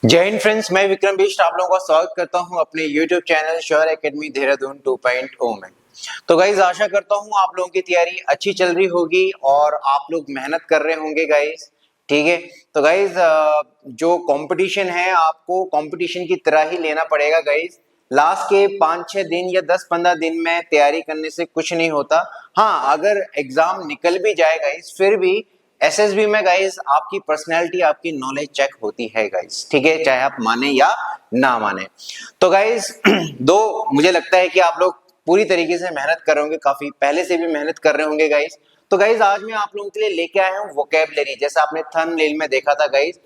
जय हिंद फ्रेंड्स, मैं विक्रम बिष्ट आप लोगों का स्वागत करता हूं अपने YouTube channel sure academy Dehradun 2.0 में। तो गाइज आशा करता हूं आप लोगों की तैयारी अच्छी चल रही होगी और आप लोग मेहनत कर रहे होंगे गाइज। ठीक है, तो गाइज जो कंपटीशन है आपको कंपटीशन की तरह ही लेना पड़ेगा गाइज। लास्ट के 5-6 दिन या 10-15 दिन में तैयारी करने से कुछ नहीं होता। हाँ, अगर एग्जाम निकल भी जाए गाइज फिर भी एसएसबी में गाइस आपकी पर्सनैलिटी आपकी नॉलेज चेक होती है गाइस। ठीक है, चाहे आप माने या ना माने। तो गाइस दो मुझे लगता है कि आप लोग पूरी तरीके से मेहनत कर रहे होंगे, काफी पहले से भी मेहनत कर रहे होंगे गाइस। तो गाइस आज मैं आप लोगों के लिए लेके आया हूँ वोकैबुलरी, जैसा आपने थंबनेल में देखा था गाइस।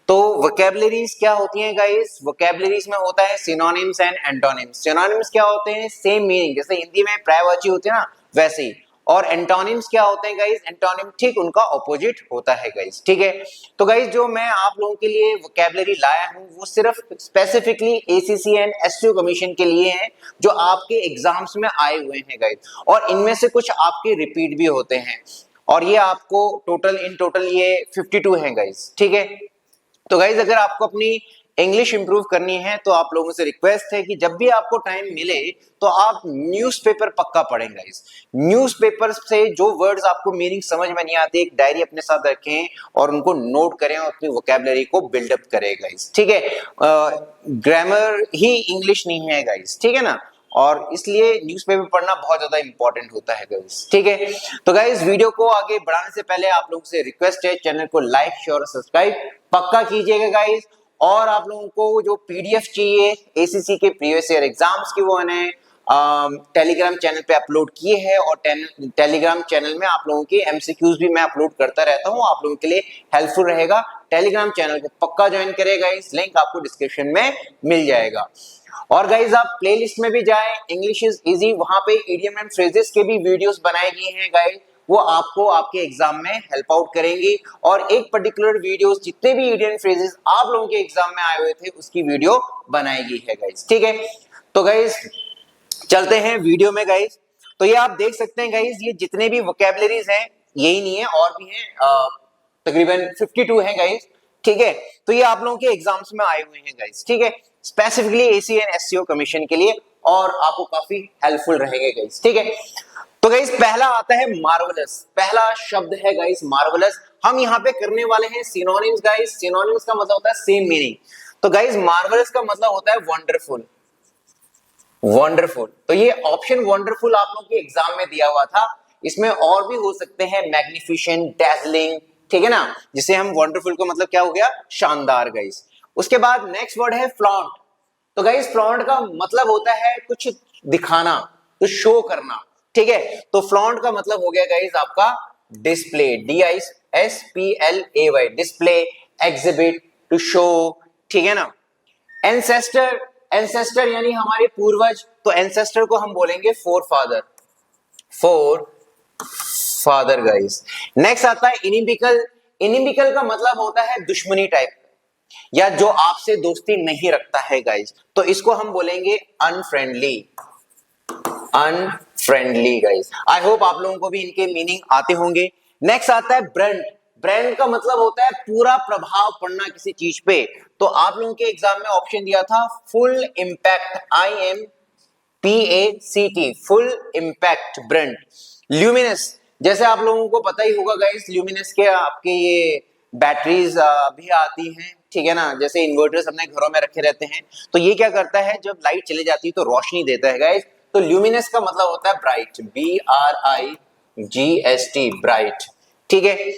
तो वोकैबुलरीज क्या होती हैं गाइस? वोकैबुलरीज में होता है सिनोनिम्स एंड एंटोनिम्स। सिनोनिम्स क्या होते हैं? सेम मीनिंग, जैसे हिंदी में पर्यायवाची होते हैं ना वैसे ही। और एंटोनिम्स क्या होते हैं गाइस? एंटोनिम ठीक उनका ऑपोजिट होता है गाइस। ठीक है, तो गाइस जो मैं आप लोगों के लिए वोकैबुलरी लाया हूं वो सिर्फ specifically ACC and STO commission के लिए है, जो आपके एग्जाम्स में आए हुए हैं गाइस। और इनमें से कुछ आपके रिपीट भी होते हैं और ये आपको इन टोटल ये 52 है गाइस। ठीक है, तो गाइज अगर आपको अपनी इंग्लिश इंप्रूव करनी है तो आप लोगों से रिक्वेस्ट है कि जब भी आपको टाइम मिले तो आप न्यूज़पेपर पक्का पढ़ें गाइज। न्यूज़पेपर से जो वर्ड्स आपको मीनिंग समझ में नहीं आते, एक डायरी अपने साथ रखें और उनको नोट करें और अपनी वोकैबुलरी को बिल्डअप करें गाइज। ठीक है, ग्रामर ही इंग्लिश नहीं है गाइज, ठीक है ना, और इसलिए न्यूज़पेपर पढ़ना बहुत ज्यादा इंपॉर्टेंट होता है गाइस। ठीक है, तो गाइस वीडियो को आगे बढ़ाने से पहले आप लोगों से रिक्वेस्ट है, चैनल को लाइक शेयर और सब्सक्राइब पक्का कीजिएगा गाइस। और आप लोगों को जो पीडीएफ चाहिए एसीसी के प्रीवियस ईयर एग्जाम्स की, वो मैंने टेलीग्राम चैनल पे अपलोड किए हैं और टेलीग्राम चैनल में आप लोगों के एमसीक्यूज भी मैं अपलोड करता रहता हूं, आप लोगों के लिए हेल्पफुल रहेगा। टेलीग्राम चैनल को पक्का ज्वाइन करेगा, इस लिंक आपको डिस्क्रिप्शन में मिल जाएगा। और गाइज आप प्लेलिस्ट में भी जाएं, इंग्लिश इज इजी, वहां पे इडियम एंड फ्रेजेस के भी वीडियोस बनाए गए हैं गाइज, वो आपको आपके एग्जाम में हेल्प आउट करेंगी। और एक पर्टिकुलर वीडियोस जितने भी इडियम फ्रेजेस आप लोगों के एग्जाम में आए हुए थे उसकी वीडियो बनाई गई है गाइज। ठीक है, तो गाइज चलते हैं वीडियो में गाइज। तो ये आप देख सकते हैं गाइज, ये जितने भी वोकैबुलरीज हैं यही नहीं है और भी हैं, तकरीबन 52 हैं गाइज। ठीक है, तो ये आप लोगों के एग्जाम्स में आए हुए हैं गाइज। ठीक है, specifically AC and SCO commission के लिए, और आपको काफी हेल्पफुल रहेंगे गाइज। ठीक है, तो गाइज पहला आता है मार्वलस। पहला शब्द है गाइज मार्वलस। हम यहाँ पे करने वाले हैं सिनोनिम्स गाइज। सिनोनिम्स का मतलब होता है सेम मीनिंग। तो गाइज मार्वलस का मतलब होता है वंडरफुल। वंडरफुल, तो ये ऑप्शन वंडरफुल आप लोगों के एग्जाम में दिया हुआ था। इसमें और भी हो सकते हैं मैग्निफिसेंट, डैज़लिंग, ठीक है ना, जिसे हम वंडरफुल का मतलब क्या हो गया? शानदार गाइस। उसके बाद नेक्स्ट वर्ड है फ्लॉन्ट। तो गाइस फ्लॉन्ट का मतलब होता है कुछ दिखाना, कुछ शो करना। ठीक है, तो फ्लॉन्ट का मतलब हो गया गाइस आपका display, DISPLAY, display, exhibit, to show. ठीक है ना। एंसेस्टर, एंसेस्टर यानी हमारे पूर्वज, तो एंसेस्टर को हम बोलेंगे four father. Four father guys. Next आता है इनिमिकल। इनिमिकल का मतलब होता है दुश्मनी टाइप, या जो आपसे दोस्ती नहीं रखता है गाइस, तो इसको हम बोलेंगे unfriendly. Unfriendly guys. I hope आप लोगों को भी इनके मीनिंग आते होंगे। नेक्स्ट आता है ब्रेंड। ब्रेंड का मतलब होता है पूरा प्रभाव पड़ना किसी चीज पे। तो आप लोगों के एग्जाम में ऑप्शन दिया था full impact, IMPACT, full impact brand. Luminous, जैसे आप लोगों को पता ही होगा गाइस, ल्यूमिनस के आपके ये बैटरीज भी आती हैं, ठीक है ना, जैसे इन्वर्टर्स अपने घरों में रखे रहते हैं। तो ये क्या करता है, जब लाइट चली जाती है तो रोशनी देता है गाइस। तो ल्यूमिनस का मतलब होता है ब्राइट, BRIGST, ब्राइट। ठीक है,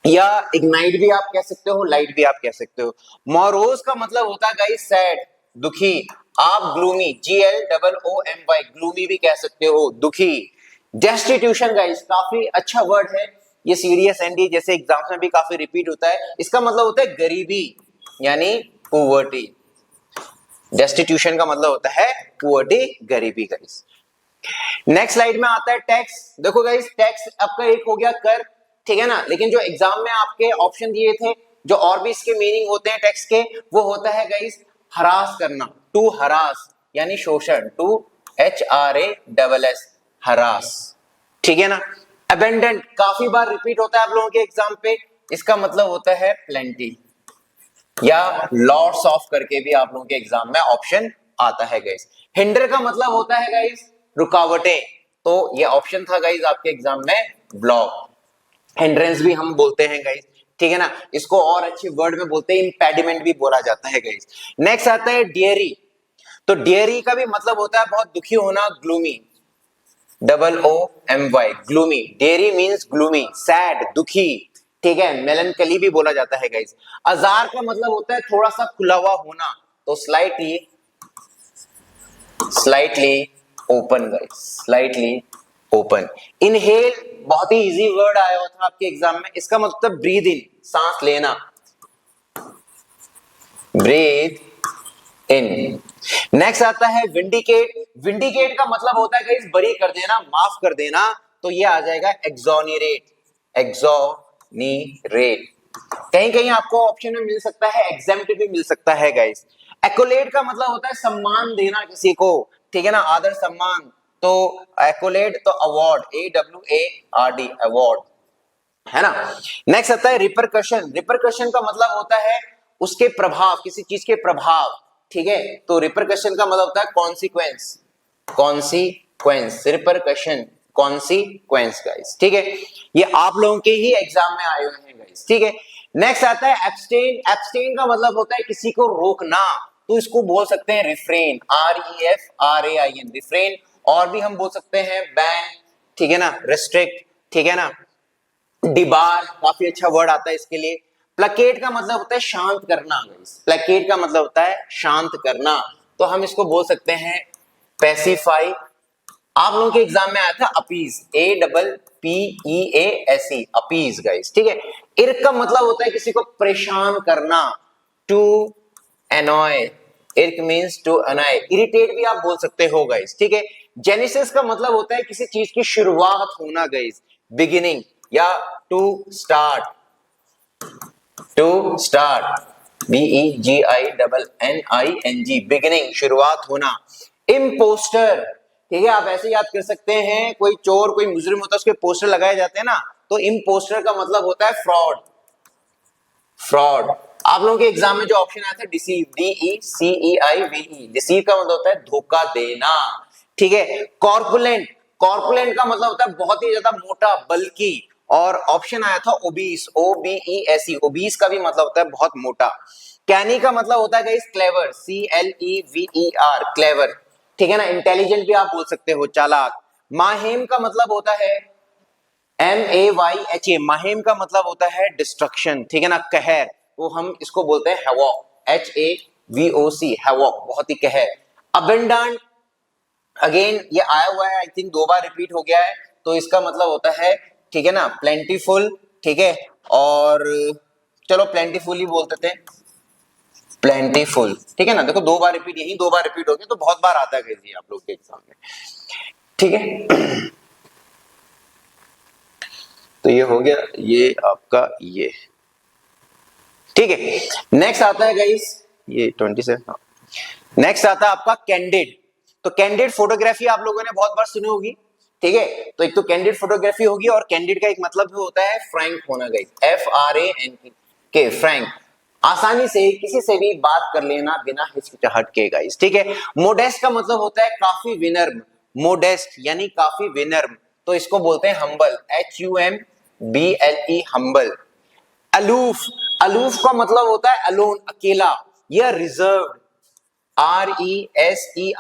या इग्नाइट भी आप कह सकते हो, लाइट भी आप कह सकते हो। मोरोज का मतलब होता है गाइस सैड, दुखी। आप ग्लूमी, GLOOMY, ग्लूमी भी कह सकते हो, दुखी। डेस्टिट्यूशन गाइस काफी अच्छा वर्ड है, ये सीरियस एंडी जैसे एग्जाम्स में भी काफी रिपीट होता है। इसका मतलब होता है गरीबी, यानी पोवर्टी। डेस्टिट्यूशन का मतलब होता है पोवर्टी, गरीबी गाइस। नेक्स्ट स्लाइड में आता है टैक्स। देखो गाइस, टैक्स आपका एक हो गया कर, ठीक है ना, लेकिन जो एग्जाम में आपके ऑप्शन दिए थे, जो और भी इसके मीनिंग होते हैं टैक्स के, वो होता है गाइस हरास करना, टू हरास, यानी शोषण, टू HRASS, हरास। ठीक है ना। अबेंडेंट काफी बार रिपीट होता है आप लोगों के एग्जाम पे, इसका मतलब होता है प्लेंटी। या लॉट्स ऑफ करके भी आप लोगों के एग्जाम में ऑप्शन आता है गाइस। हिंडर का मतलब होता है गाइस रुकावटें, तो ये ऑप्शन था गाइस आपके एग्जाम में ब्लॉक। हिंड्रेंस भी हम बोलते हैं गाइस, ठीक है ना, इसको और अच्छे वर्ड में बोलते हैं इंपेडिमेंट भी बोला जाता है गाइस। नेक्स्ट आता है डियरी, तो डियरी का भी मतलब होता है बहुत दुखी होना, gloomy, GLOOMY, gloomy. Diary means gloomy, sad, दुखी, ठीक है, मेलनकली भी बोला जाता है गाइस। अजार का मतलब होता है थोड़ा सा खुला हुआ होना, तो slightly open guys, slightly open. Inhale बहुत ही इजी वर्ड आया हुआ था आपके एग्जाम में, इसका मतलब ब्रीद इन, सांस लेना, ब्रीद इन। नेक्स्ट आता है विंडिकेट, विंडिकेट का मतलब होता है गाइस बरी कर देना, माफ कर देना, तो ये आ जाएगा एक्सोनरेट, एक्सोनरेट। कहीं कहीं आपको ऑप्शन में मिल सकता है एग्जेम्प्ट भी मिल सकता है गाइस। एक्कोलेट का मतलब होता है सम्मान देना किसी को, ठीक है ना, आदर सम्मान, तो एक्कोलेट तो अवार्ड, AWARD, अवार्ड, है ना। नेक्स्ट आता है रिपरकशन, रिपरकशन का मतलब होता है उसके प्रभाव, किसी चीज के प्रभाव, ठीक है, तो रिपरकशन का मतलब होता है consequence, consequence, repercussion, consequence guys, ठीक है, ये आप लोगों के ही एग्जाम में आए हुए हैं गाइस, ठीक है। नेक्स्ट आता है एब्सटेन, एब्सटेन का मतलब होता है किसी को रोकना, तो इसको बोल सकते हैं रिफ्रेन, REFRAIN, रिफ्रेन, और भी हम बोल सकते हैं बैन, ठीक है ना, रेस्ट्रिक्ट, ठीक है ना, डिबार, काफी अच्छा वर्ड आता है इसके लिए। प्लकेट का मतलब होता है शांत करना, प्लकेट का मतलब होता है शांत करना, तो हम इसको बोल सकते हैं पैसिफाई। आप लोगों के एग्जाम में आया था अपीज, APPEASE, अपीज गाइस, ठीक है। इर्क का मतलब होता है किसी को परेशान करना, to annoy, irk means to annoy, irritate भी आप बोल सकते हो गाइस, ठीक है। जेनेसिस का मतलब होता है किसी चीज की शुरुआत होना गाइस, बिगिनिंग, या टू स्टार्ट, BEGINNING, बिगिनिंग, शुरुआत होना। इम्पोस्टर, ठीक है, आप ऐसे याद कर सकते हैं, कोई चोर कोई मुजरिम होता है उसके पोस्टर लगाए जाते हैं ना, तो इम्पोस्टर का मतलब होता है फ्रॉड, फ्रॉड। आप लोगों के एग्जाम में जो ऑप्शन आया था डिसीव, DECEIVE, डिसीव का मतलब होता है धोखा देना, ठीक है। कॉर्पुलेंट, कॉर्पुलेंट का मतलब होता है बहुत ही ज्यादा मोटा, बल्कि, और ऑप्शन आया था ओबीस, OBESE, ओबीस का भी मतलब होता है बहुत मोटा। कैनी का मतलब होता है गाइस क्लेवर, CLEVER, क्लेवर, ठीक है ना, इंटेलिजेंट भी आप बोल सकते हो, चालाक। माहेम का मतलब होता है MAYHA, माहिम का मतलब होता है डिस्ट्रक्शन, ठीक है ना, कहर, तो हम इसको बोलते हैं हैवॉक, HAVOC, हैवॉक, बहुत ही कहर। अबेंडेंट, अगेन ये आया हुआ है, आई थिंक 2 बार रिपीट हो गया है, तो इसका मतलब होता है, ठीक है ना, प्लेंटीफुल, ठीक है, और चलो प्लेंटीफुल ही बोलते थे, प्लेंटीफुल, ठीक है ना, देखो 2 बार रिपीट, यही 2 बार रिपीट हो गया, तो बहुत बार आता है आप लोग के एग्जाम में, ठीक है। तो ये हो गया, ये आपका ये, ठीक है। नेक्स्ट आता है गाइस, ये 27, नेक्स्ट आता है आपका कैंडिड, तो कैंडिड फोटोग्राफी आप लोगों ने बहुत बार सुनी होगी, ठीक है, तो एक तो कैंडिड फोटोग्राफी होगी, और कैंडिड का एक मतलब होता है फ्रैंक होना गाइस, FRANK, फ्रैंक, आसानी से किसी से भी बात कर लेना बिना हिचकिचाहट के गाइस, ठीक है। मोडेस्ट का मतलब होता है काफी विनम्र, मोडेस्ट यानी काफी विनम्र, तो इसको बोलते हैं humble, HUMBLE, humble. Aloof, aloof का मतलब होता है अलोन, अकेला, या रिजर्व्ड, RESERVED,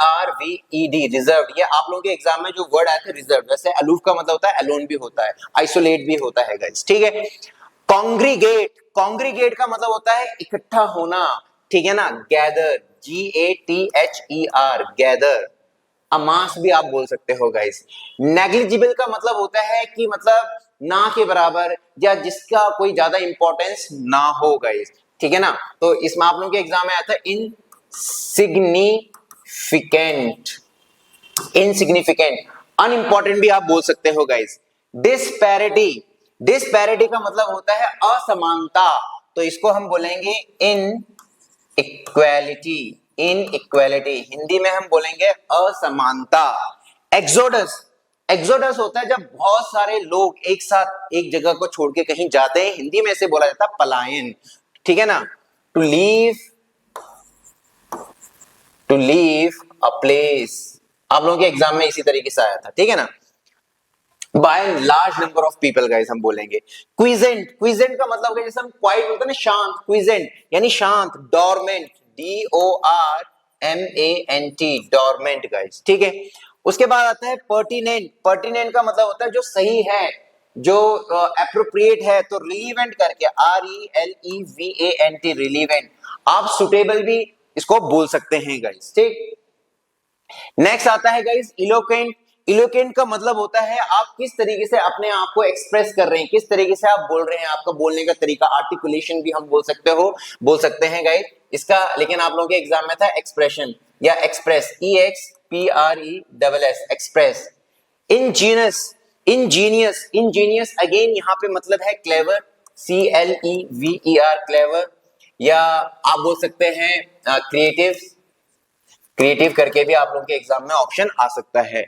रिजर्व्ड, ये आप लोगों के एग्जाम में जो वर्ड आया था रिजर्व, वैसे अलूफ का मतलब होता है अलोन भी होता है, आइसोलेट भी होता है गाइस, ठीक है। कॉन्ग्रीगेट, कॉन्ग्रीगेट का मतलब होता है इकट्ठा होना, ठीक है ना, गैदर, GATHER, गैदर। अमास भी आप बोल सकते हो गाइस। नेग्लिजिबल का मतलब होता है कि मतलब ना के बराबर, या जिसका कोई ज्यादा इंपॉर्टेंस ना हो गाइस, ठीक है ना, तो इसमें आप लोगों के एग्जाम में आता है इनसिग्निफिकेंट, इनसिग्निफिकेंट, अनइंपॉर्टेंट भी आप बोल सकते हो गाइस। डिस्पैरिटी, डिस्पैरिटी का मतलब होता है असमानता, तो इसको हम बोलेंगे इन इक्वालिटी, इन इक्वालिटी, हिंदी में हम बोलेंगे असमानता। एक्सोडस, एक्सोडस होता है जब बहुत सारे लोग एक साथ एक जगह को छोड़ के कहीं जाते हैं, हिंदी में इसे बोला जाता है पलायन, ठीक है ना, टू लीव अ प्लेस, आप लोगों के एग्जाम में इसी तरीके से आया था, ठीक है ना। By large number of people guys हम बोलेंगे। क्विजेंट, क्विजेंट का मतलब जैसे हम क्वाइट बोलते हैं ना, शांत, क्विजेंट यानी शांत। डोरमेंट, DORMANT, डोरमेंट गाइस, ठीक है। उसके बाद आता है पर्टिनेंट, पर्टिनेंट का मतलब होता है जो सही है, जो एप्रोप्रिएट है। तो रिलीवेंट करके RELEVANT, रिलीवेंट। आप सुटेबल भी इसको बोल सकते हैं गाइस, ठीक। नेक्स्ट आता है गाइस इलोक्वेंट। इलोक्वेंट का मतलब होता है आप किस तरीके से अपने आप को एक्सप्रेस कर रहे हैं, किस तरीके से आप बोल रहे हैं, आपका बोलने का तरीका, आर्टिकुलेशन भी हम बोल सकते हैं गाइस इसका। लेकिन आप लोगों के एग्जाम में था एक्सप्रेशन या express, EXPRESS, express. Angénieux, Angénieux again यहाँ पे मतलब है क्लेवर, CLEVER, क्लेवर। या आप बोल सकते हैं क्रिएटिव, क्रिएटिव करके भी आप लोगों के एग्जाम में ऑप्शन आ सकता है।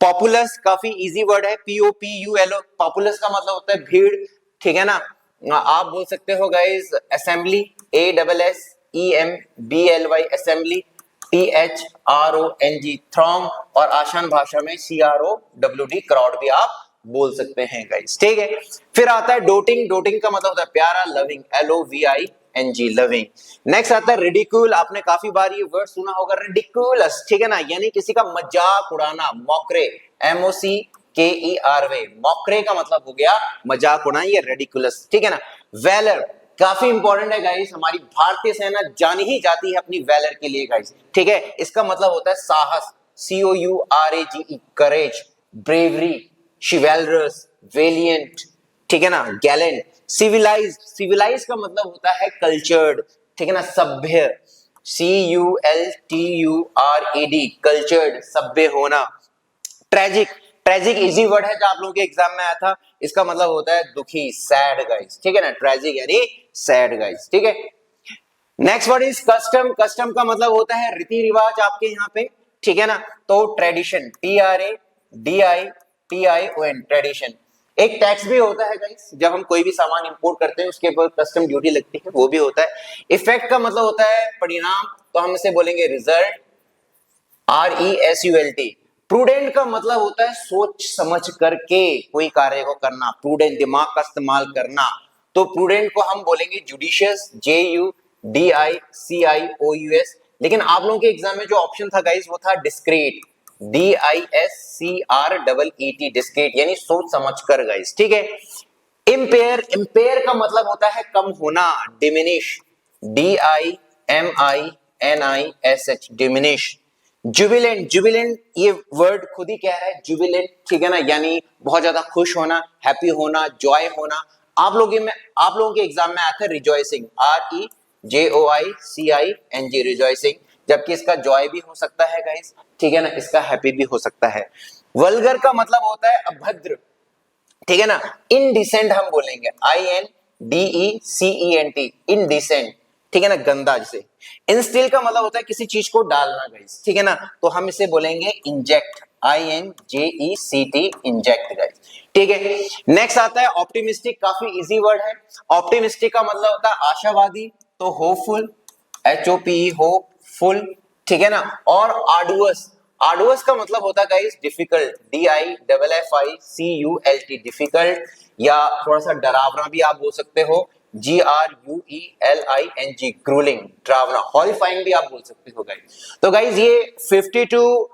पॉपुलस काफी इजी वर्ड है, POPULO। पॉपुलस का मतलब होता है भीड़, ठीक है ना। आप बोल सकते हो guys assembly, ASSEMBLY, assembly. THRONG, throng. और आसान भाषा में CROWD, क्राउड भी आप बोल सकते हैं गाइस, ठीक है। फिर आता है डोटिंग, डोटिंग का मतलब होता है प्यारा, लविंग, LOVING, लविंग। नेक्स्ट आता है रिडिक्यूल, आपने काफी बार ये वर्ड सुना होगा, रिडिक्यूलस, ठीक है ना, यानी किसी का मजाक उड़ाना। मॉकरे, MOCKERY, मॉकरे का मतलब हो गया मजाक उड़ाना, ये रिडिक्यूलस, ठीक है ना। वेलर काफी इंपॉर्टेंट है गाइस, हमारी भारतीय सेना जानी ही जाती है अपनी वेलर के लिए गाइस, ठीक है। इसका मतलब होता है साहस, COURAGE, करेज, ब्रेवरी, शिवेलरस, वेलियंट, ठीक है ना, गैलेंट। सिविलाइज, सिविलाइज का मतलब होता है कल्चर्ड, ठीक है ना, सभ्य, CULTURED, कल्चर्ड, सभ्य होना। ट्रेजिक, ट्रेजिक इजी वर्ड है जो आप लोगों के एग्जाम में आया था, इसका मतलब होता है दुखी, सैड गाइस, ठीक है ना। ट्रेजिक यानी सैड गाइस, ठीक है। Next word is custom, custom का मतलब होता है रीति रिवाज आपके यहाँ पे, ठीक है ना। तो ट्रेडिशन, TRADITION, ट्रेडिशन। एक टैक्स भी होता है गाइस, जब हम कोई भी सामान इंपोर्ट करते हैं उसके ऊपर कस्टम ड्यूटी लगती है, वो भी होता है। इफेक्ट का मतलब होता है परिणाम, तो हम इसे बोलेंगे रिजल्ट, RESULT। प्रूडेंट का मतलब होता है सोच समझ करके कोई कार्य को करना, प्रूडेंट, दिमाग का इस्तेमाल करना। तो प्रूडेंट को हम बोलेंगे जुडिशियस, JUDICIOUS। लेकिन आप लोगों के एग्जाम में जो ऑप्शन था गाइस वो था डिस्क्रीट, DISCREET, डिस्क्रीट यानी सोच समझ कर गाइस, ठीक है। इम्पेयर, इम्पेयर का मतलब होता है कम होना, diminish, DIMINISH, diminish. Jubilant, Jubilant ये वर्ड खुद ही कह रहा है जुबिलेंट, ठीक है ना, यानी बहुत ज्यादा खुश होना, हैप्पी होना, जॉय होना। आप लोगों के एग्जाम में आया था रिजॉइसिंग, REJOICING, रिजॉइसिंग, जबकि इसका जॉय भी हो सकता है गाइस, ठीक है ना, इसका हैप्पी भी हो सकता है। वल्गर का मतलब होता है अभद्र, ठीक है ना। इनडिसेंट हम बोलेंगे, INDECENT, इनडिसेंट, ठीक है ना, गंदा जिसे। इंस्टिल का मतलब होता है किसी चीज को डालना गाइस, ठीक है ना, तो हम इसे बोलेंगे इंजेक्ट, INJECT, इंजेक्ट गाइस, ठीक है। नेक्स्ट आता है ऑप्टिमिस्टिक, काफी इजी वर्ड है। ऑप्टिमिस्टिक का मतलब होता है आशावादी, तो होपफुल, HOPE, होपफुल, ठीक है ना। और आर्डुअस, आर्डुअस का मतलब होता है गाइस डिफिकल्ट, DIFFICULT, डिफिकल्ट। या थोड़ा सा डरावना भी आप बोल सकते हो, GRUELING, ग्रूलिंग, डरावना। हॉरिफाइंग भी आप बोल सकते हो गाइस। तो गाइस ये 52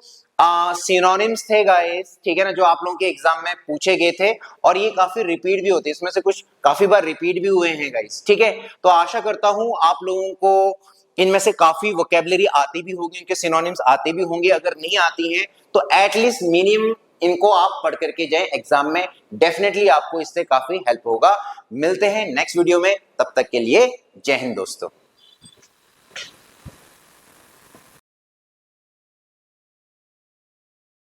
सिनोनिम्स थे गाइस, ठीक है ना, जो आप लोगों के एग्जाम में पूछे गए थे। और ये काफी रिपीट भी होते हैं, इसमें से कुछ काफी बार रिपीट भी हुए हैं गाइस, ठीक है। तो आशा करता हूं आप लोगों को इनमें से काफी वोकेबलरी आती भी होगी, इनके सिनोनिम्स आते भी होंगे। अगर नहीं आती हैं तो एटलीस्ट मिनिमम इनको आप पढ़ करके जाएं एग्जाम में, डेफिनेटली आपको इससे काफी हेल्प होगा। मिलते हैं नेक्स्ट वीडियो में, तब तक के लिए जय हिंद दोस्तों।